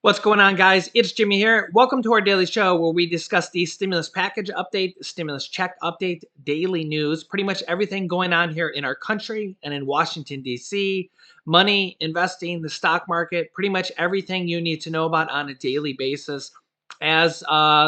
What's going on, guys? It's Jimmy here. Welcome to our daily show where we discuss the stimulus package update, stimulus check update, daily news, pretty much everything going on here in our country and in Washington, D.C., money, investing, the stock market, pretty much everything you need to know about on a daily basis. As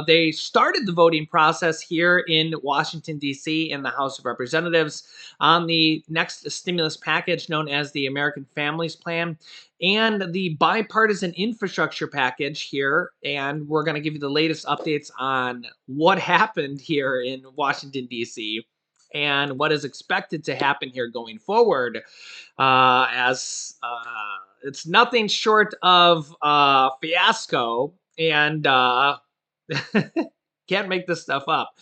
they started the voting process here in Washington, D.C., in the House of Representatives on the next stimulus package known as the American Families Plan and the bipartisan infrastructure package here. And we're going to give you the latest updates on what happened here in Washington, D.C., and what is expected to happen here going forward. As It's nothing short of fiasco, and can't make this stuff up.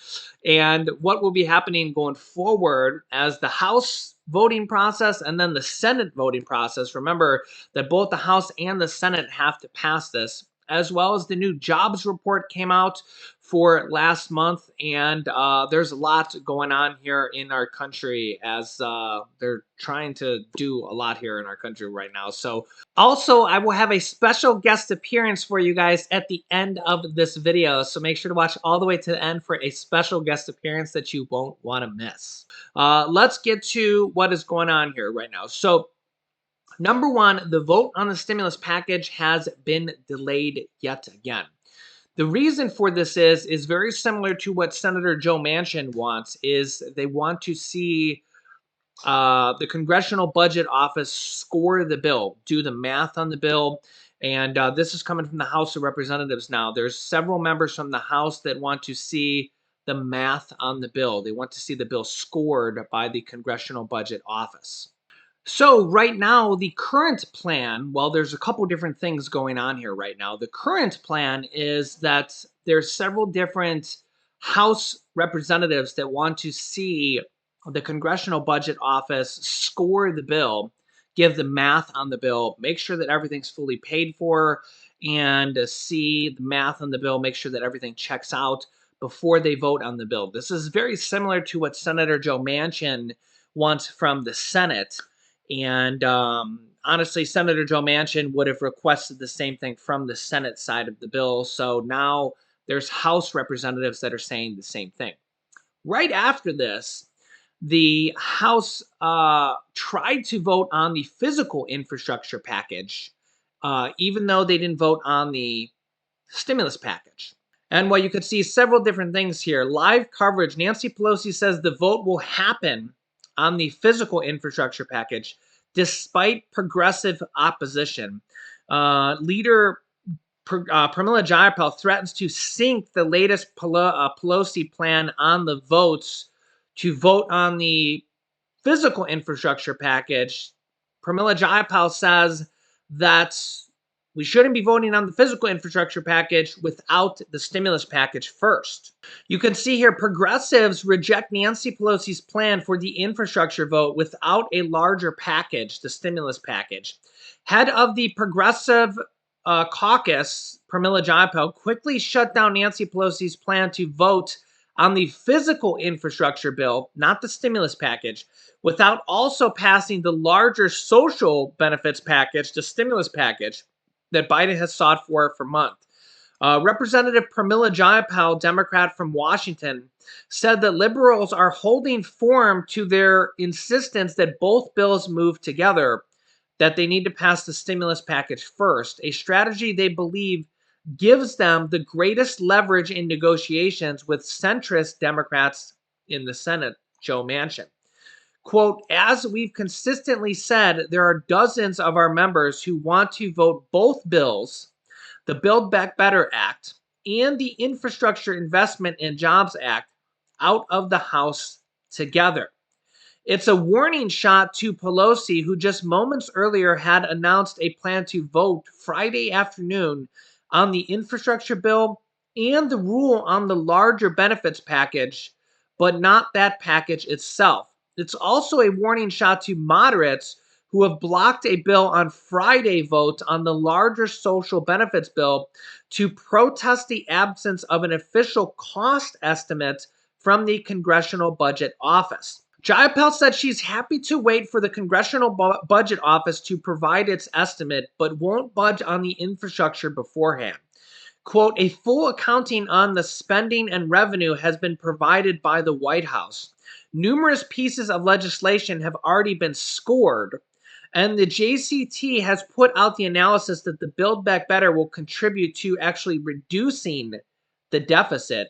And what will be happening going forward as the House voting process and then the Senate voting process. Remember that both the House and the Senate have to pass this, as well as the new jobs report came out for last month. And there's a lot going on here in our country as they're trying to do a lot here in our country right now. So also, I will have a special guest appearance for you guys at the end of this video, so make sure to watch all the way to the end for a special guest appearance that you won't want to miss. Let's get to what is going on here right now. So, number one, the vote on the stimulus package has been delayed yet again. The reason for this is very similar to what Senator Joe Manchin wants. Is they want to see the Congressional Budget Office score the bill, do the math on the bill. And this is coming from the House of Representatives now. There's several members from the House that want to see the math on the bill. They want to see the bill scored by the Congressional Budget Office. So right now, the current plan, well, there's a couple different things going on here right now. The current plan is that there's several different House representatives that want to see the Congressional Budget Office score the bill, give the math on the bill, make sure that everything's fully paid for, and see the math on the bill, make sure that everything checks out before they vote on the bill. This is very similar to what Senator Joe Manchin wants from the Senate. And honestly, Senator Joe Manchin would have requested the same thing from the Senate side of the bill. So now there's House representatives that are saying the same thing. Right after this, the House tried to vote on the physical infrastructure package, even though they didn't vote on the stimulus package. And what you could see several different things here. Live coverage. Nancy Pelosi says the vote will happen on the physical infrastructure package despite progressive opposition. Leader Pramila Jayapal threatens to sink the latest Pelosi plan on the votes to vote on the physical infrastructure package. Pramila Jayapal says that we shouldn't be voting on the physical infrastructure package without the stimulus package first. You can see here progressives reject Nancy Pelosi's plan for the infrastructure vote without a larger package, the stimulus package. Head of the Progressive Caucus, Pramila Jayapal, quickly shut down Nancy Pelosi's plan to vote on the physical infrastructure bill, not the stimulus package, without also passing the larger social benefits package, the stimulus package, that Biden has sought for months. Representative Pramila Jayapal, Democrat from Washington, said that liberals are holding firm to their insistence that both bills move together, that they need to pass the stimulus package first, a strategy they believe gives them the greatest leverage in negotiations with centrist Democrats in the Senate, Joe Manchin. Quote, as we've consistently said, there are dozens of our members who want to vote both bills, the Build Back Better Act and the Infrastructure Investment and Jobs Act, out of the House together. It's a warning shot to Pelosi, who just moments earlier had announced a plan to vote Friday afternoon on the infrastructure bill and the rule on the larger benefits package, but not that package itself. It's also a warning shot to moderates who have blocked a bill on Friday vote on the larger social benefits bill to protest the absence of an official cost estimate from the Congressional Budget Office. Jayapal said she's happy to wait for the Congressional Budget Office to provide its estimate, but won't budge on the infrastructure beforehand. Quote, a full accounting on the spending and revenue has been provided by the White House. Numerous pieces of legislation have already been scored, and the JCT has put out the analysis that the Build Back Better will contribute to actually reducing the deficit,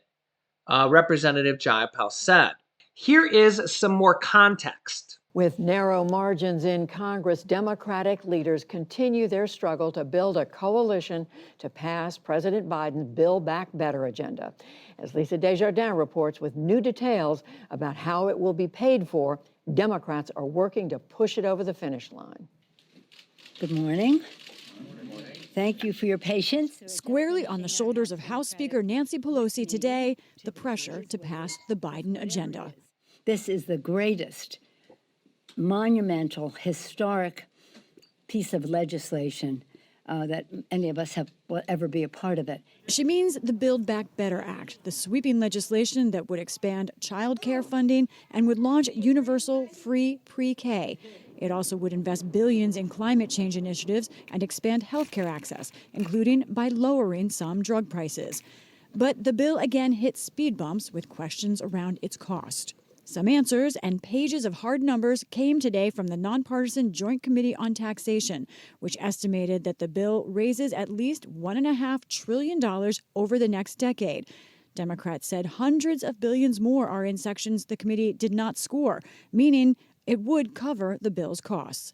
Representative Jayapal said. Here is some more context. With narrow margins in Congress, Democratic leaders continue their struggle to build a coalition to pass President Biden's Build Back Better agenda. As Lisa Desjardins reports with new details about how it will be paid for, Democrats are working to push it over the finish line. Good morning. Thank you for your patience. Squarely on the shoulders of House Speaker Nancy Pelosi today, the pressure to pass the Biden agenda. This is the greatest, monumental, historic piece of legislation that any of us will ever be a part of it. She means the Build Back Better Act, the sweeping legislation that would expand child care funding and would launch universal free pre-K. It also would invest billions in climate change initiatives and expand healthcare access, including by lowering some drug prices. But the bill again hit speed bumps with questions around its cost. Some answers and pages of hard numbers came today from the nonpartisan Joint Committee on Taxation, which estimated that the bill raises at least $1.5 trillion over the next decade. Democrats said hundreds of billions more are in sections the committee did not score, meaning it would cover the bill's costs.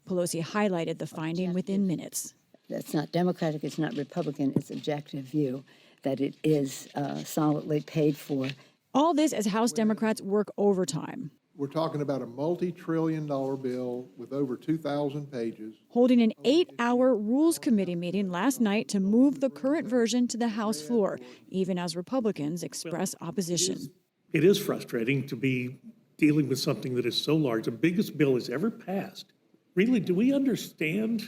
Pelosi highlighted the finding within minutes. That's not Democratic, it's not Republican, it's objective view that it is solidly paid for. All this as House Democrats work overtime. We're talking about a multi-trillion-dollar bill with over 2,000 pages. Holding an 8-hour Rules Committee meeting last night to move the current version to the House floor, even as Republicans express opposition. It is frustrating to be dealing with something that is so large, the biggest bill has ever passed. Really, do we understand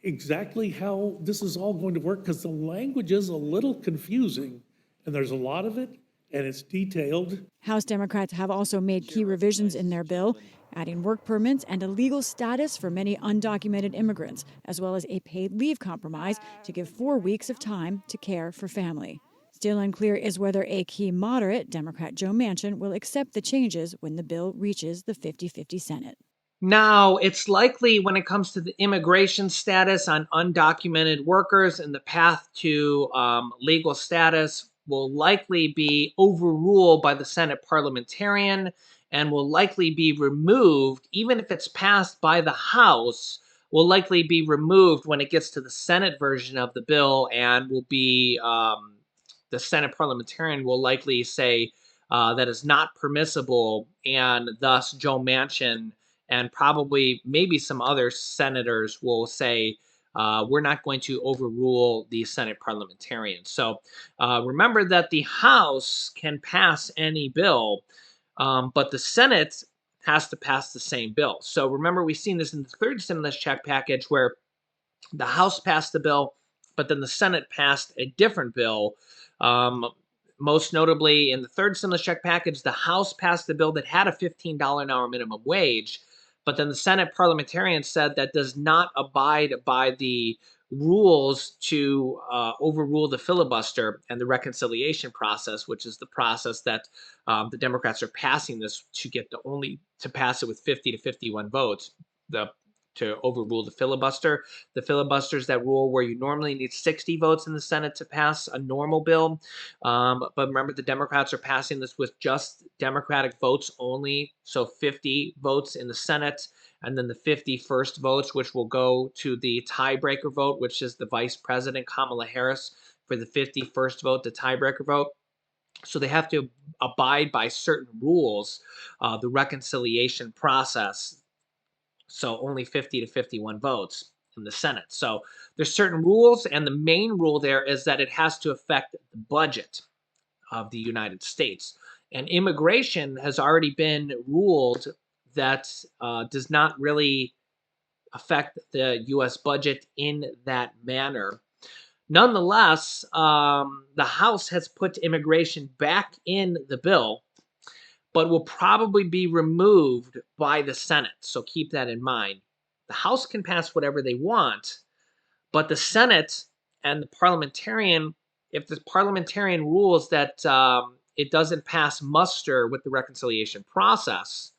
exactly how this is all going to work? Because the language is a little confusing, and there's a lot of it, and it's detailed. House Democrats have also made key revisions in their bill, adding work permits and a legal status for many undocumented immigrants, as well as a paid leave compromise to give 4 weeks of time to care for family. Still unclear is whether a key moderate, Democrat Joe Manchin, will accept the changes when the bill reaches the 50-50 Senate. Now, it's likely when it comes to the immigration status on undocumented workers and the path to legal status will likely be overruled by the Senate parliamentarian and will likely be removed, even if it's passed by the House, will likely be removed when it gets to the Senate version of the bill and will be, the Senate parliamentarian will likely say that is not permissible, and thus Joe Manchin and probably maybe some other senators will say, we're not going to overrule the Senate parliamentarians. So remember that the House can pass any bill, but the Senate has to pass the same bill. So remember, we've seen this in the third stimulus check package where the House passed the bill, but then the Senate passed a different bill. Most notably, in the third stimulus check package, the House passed a bill that had a $15 an hour minimum wage, but then the Senate parliamentarians said that does not abide by the rules to overrule the filibuster and the reconciliation process, which is the process that the Democrats are passing this to get to pass it with 50 to 51 votes. To overrule the filibuster. The filibuster is that rule where you normally need 60 votes in the Senate to pass a normal bill. But remember, the Democrats are passing this with just Democratic votes only. So 50 votes in the Senate, and then the 50 first votes, which will go to the tiebreaker vote, which is the Vice President, Kamala Harris, for the 51st vote, the tiebreaker vote. So they have to abide by certain rules, the reconciliation process. So only 50 to 51 votes in the Senate. So there's certain rules, and the main rule there is that it has to affect the budget of the United States. And immigration has already been ruled that does not really affect the U.S. budget in that manner. Nonetheless, the House has put immigration back in the bill, but will probably be removed by the Senate. So keep that in mind. The House can pass whatever they want, but the Senate and the parliamentarian, if the parliamentarian rules that it doesn't pass muster with the reconciliation process,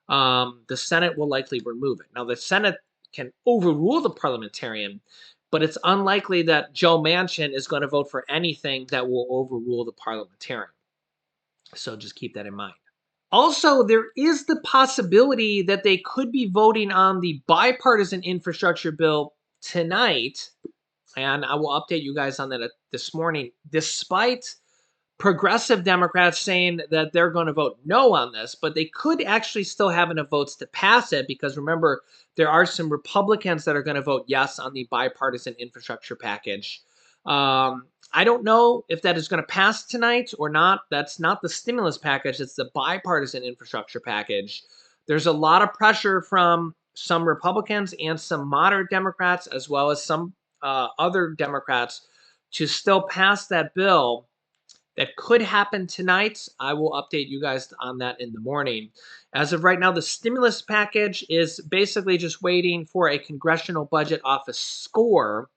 the Senate will likely remove it. Now, the Senate can overrule the parliamentarian, but it's unlikely that Joe Manchin is going to vote for anything that will overrule the parliamentarian. So just keep that in mind. Also, there is the possibility that they could be voting on the bipartisan infrastructure bill tonight, and I will update you guys on that this morning, despite progressive Democrats saying that they're going to vote no on this, but they could actually still have enough votes to pass it, because remember, there are some Republicans that are going to vote yes on the bipartisan infrastructure package. I don't know if that is going to pass tonight or not. That's not the stimulus package. It's the bipartisan infrastructure package. There's a lot of pressure from some Republicans and some moderate Democrats, as well as some other Democrats, to still pass that bill. That could happen tonight. I will update you guys on that in the morning. As of right now, the stimulus package is basically just waiting for a Congressional Budget Office score.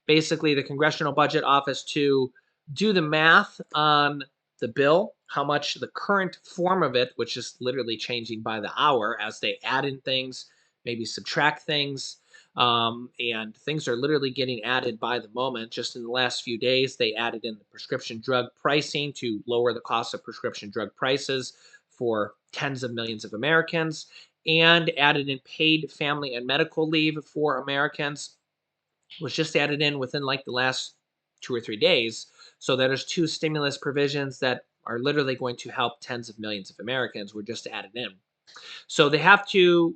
Basically, the Congressional Budget Office to do the math on the bill, how much the current form of it, which is literally changing by the hour as they add in things, maybe subtract things, and things are literally getting added by the moment. Just in the last few days, they added in the prescription drug pricing to lower the cost of prescription drug prices for tens of millions of Americans, and added in paid family and medical leave for Americans. Was just added in within like the last 2 or 3 days. So there's 2 stimulus provisions that are literally going to help tens of millions of Americans were just added in. So they have to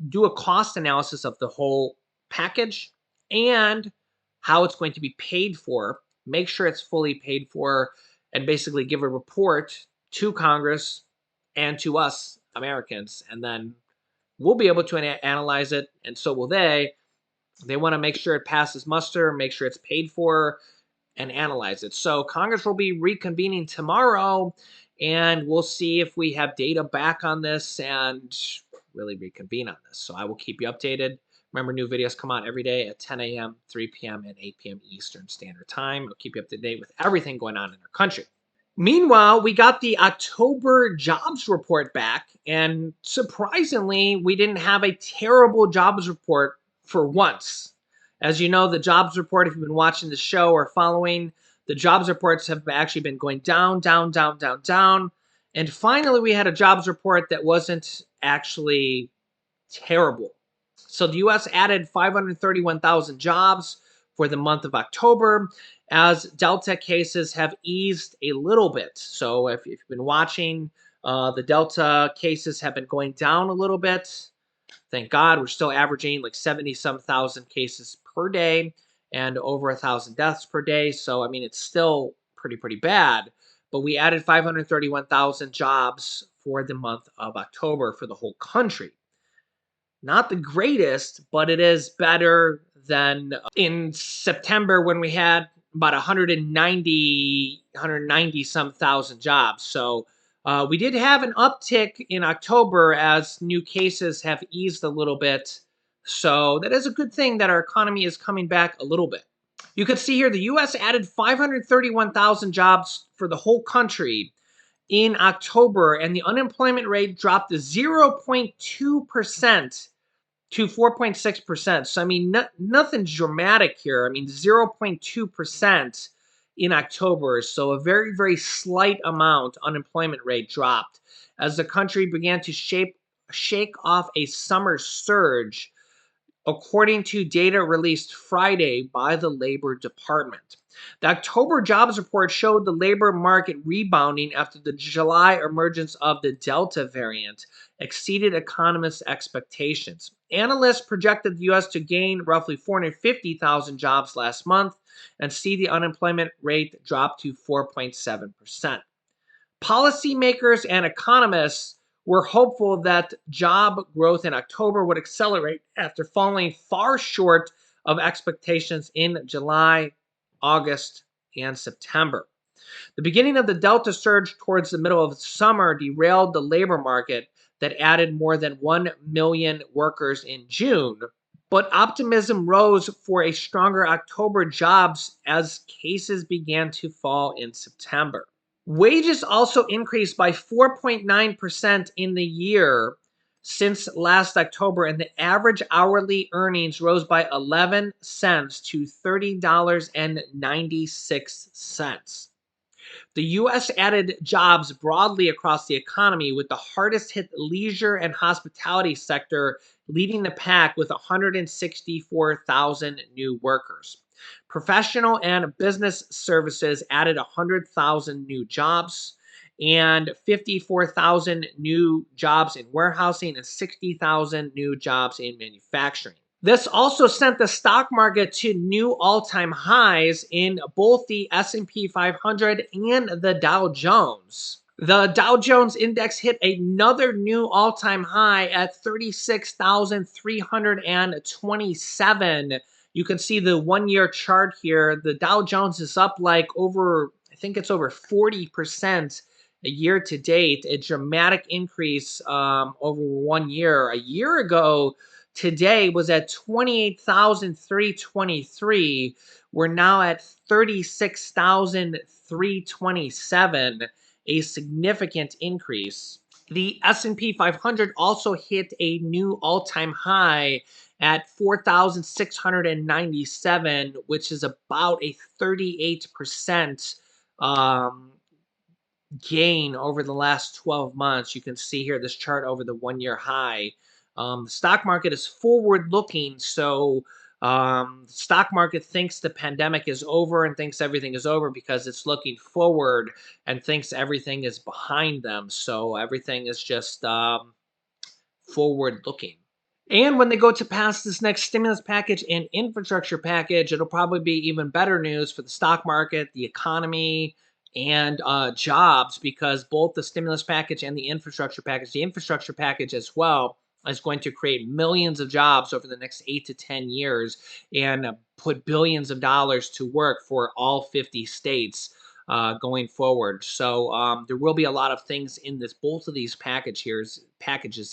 do a cost analysis of the whole package and how it's going to be paid for, make sure it's fully paid for, and basically give a report to Congress and to us Americans. And then we'll be able to analyze it, and so will they. They want to make sure it passes muster, make sure it's paid for, and analyze it. So Congress will be reconvening tomorrow, and we'll see if we have data back on this and really reconvene on this. So I will keep you updated. Remember, new videos come out every day at 10 a.m., 3 p.m., and 8 p.m. Eastern Standard Time. I'll keep you up to date with everything going on in our country. Meanwhile, we got the October jobs report back, and surprisingly, we didn't have a terrible jobs report for once. As you know, the jobs report, if you've been watching the show or following, the jobs reports have actually been going down, down, down, down, down. And finally, we had a jobs report that wasn't actually terrible. So the U.S. added 531,000 jobs for the month of October, as Delta cases have eased a little bit. So if you've been watching, the Delta cases have been going down a little bit. Thank God, we're still averaging like 70-some thousand cases per day and over 1,000 deaths per day. So, I mean, it's still pretty bad. But we added 531,000 jobs for the month of October for the whole country. Not the greatest, but it is better than in September when we had about 190 some thousand jobs. So we did have an uptick in October as new cases have eased a little bit. So that is a good thing that our economy is coming back a little bit. You can see here the U.S. added 531,000 jobs for the whole country in October, and the unemployment rate dropped to 0.2% to 4.6%. So, I mean, nothing dramatic here. I mean, 0.2% in October. So a very slight amount unemployment rate dropped as the country began to shake off a summer surge, according to data released Friday by the Labor Department. The October jobs report showed the labor market rebounding after the July emergence of the Delta variant exceeded economists' expectations. Analysts projected the U.S. to gain roughly 450,000 jobs last month and see the unemployment rate drop to 4.7%. Policymakers and economists were hopeful that job growth in October would accelerate after falling far short of expectations in July, August, and September. The beginning of the Delta surge towards the middle of summer derailed the labor market that added more than 1 million workers in June. But optimism rose for a stronger October jobs as cases began to fall in September. Wages also increased by 4.9% in the year since last October, and the average hourly earnings rose by 11 cents to $30.96. The U.S. added jobs broadly across the economy, with the hardest hit leisure and hospitality sector leading the pack with 164,000 new workers. Professional and business services added 100,000 new jobs and 54,000 new jobs in warehousing and 60,000 new jobs in manufacturing. This also sent the stock market to new all-time highs in both the S&P 500 and the Dow Jones. The Dow Jones index hit another new all-time high at 36,327. You can see the one-year chart here. The Dow Jones is up like over, I think it's over 40% a year to date, a dramatic increase over 1 year. A year ago, today was at 28,323. We're now at 36,327, a significant increase. The S&P 500 also hit a new all-time high at 4,697, which is about a 38% gain over the last 12 months. You can see here this chart over the 1-year high. The stock market is forward looking, so the stock market thinks the pandemic is over and thinks everything is over because it's looking forward and thinks everything is behind them. So everything is just forward looking. And when they go to pass this next stimulus package and infrastructure package, it'll probably be even better news for the stock market, the economy, and jobs, because both the stimulus package and the infrastructure package as well, is going to create millions of jobs over the next 8 to 10 years and put billions of dollars to work for all 50 states going forward. So there will be a lot of things in both of these packages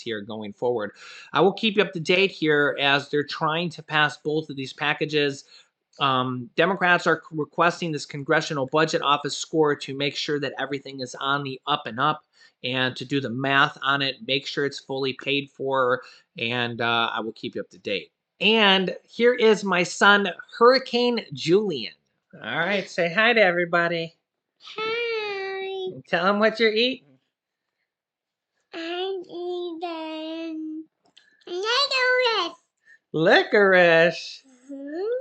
here going forward. I will keep you up to date here as they're trying to pass both of these packages. Democrats are requesting this Congressional Budget Office score to make sure that everything is on the up and up, and to do the math on it, make sure it's fully paid for, and I will keep you up to date. And here is my son, Hurricane Julian. All right, say hi to everybody. Hi, Tell them what you're eating. I'm eating licorice. Licorice.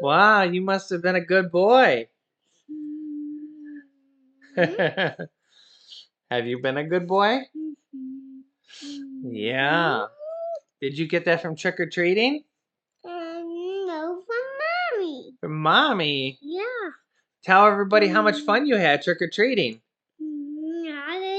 Wow, you must have been a good boy. Have you been a good boy? Yeah. Did you get that from trick-or-treating? No, from Mommy. From Mommy? Yeah. Tell everybody how much fun you had trick-or-treating. Yeah,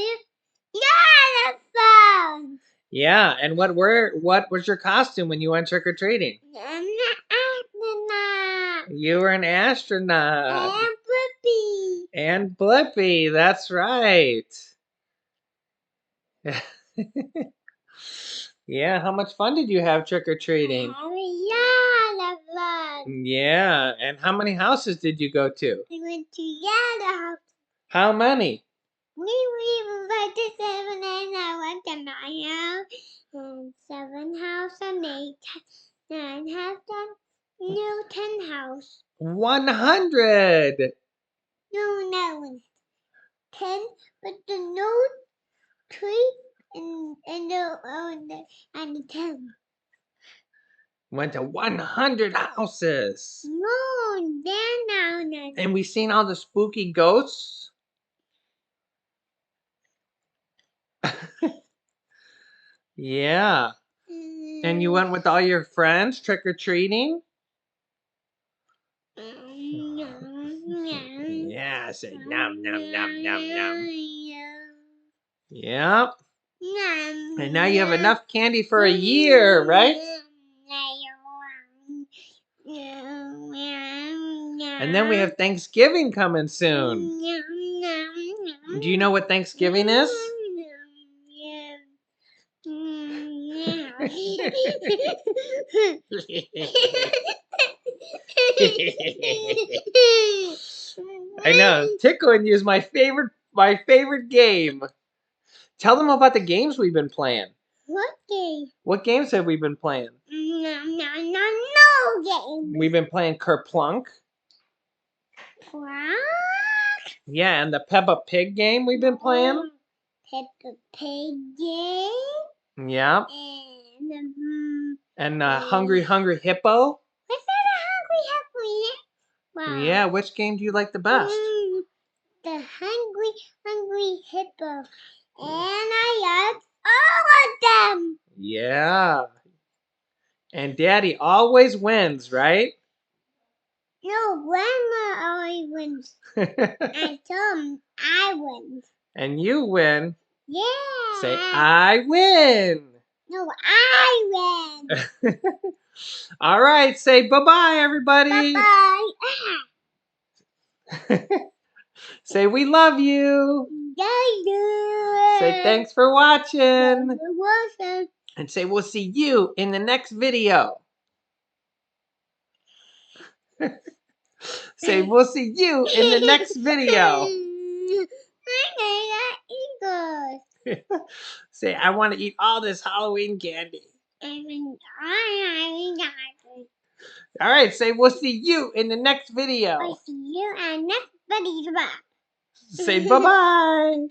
that's fun. Yeah, and what was your costume when you went trick-or-treating? I'm an astronaut. You were an astronaut. And Blippi. And Blippi, that's right. Yeah, how much fun did you have trick-or-treating? Have a lot of fun. Yeah, and how many houses did you go to? We went to Yada House. How many? We went to 7 and I went to my house. And 7 house and 8, 9 house and no 10 house. 100. No. 10, but the no 3 and the 10. Went to 100 houses. No, then now. And we seen all the spooky ghosts. Yeah. And you went with all your friends trick-or-treating? Yeah, say nom nom nom nom nom. Yep. And now you have enough candy for a year, right? And then we have Thanksgiving coming soon. Do you know what Thanksgiving is? I know. Tickling you is my favorite game. Tell them about the games we've been playing. What game? What games have we been playing? No game. We've been playing Kerplunk. What? Yeah, and the Peppa Pig game we've been playing. Peppa Pig game. Yeah. And Hungry Hungry Hippo. What's that? A hungry hippo? Yeah, which game do you like the best? The hungry hippo. And I like all of them. Yeah. And Daddy always wins, right? No, Grandma always wins. I told him I win. And you win. Yeah. Say, I win. No, I win. All right, say bye-bye, everybody. Bye. Say we love you. Say thanks for watching. And say we'll see you in the next video. Say we'll see you in the next video. Say I want to eat all this Halloween candy. All right, say we'll see you in the next video. I'll see you in next video. Say bye-bye.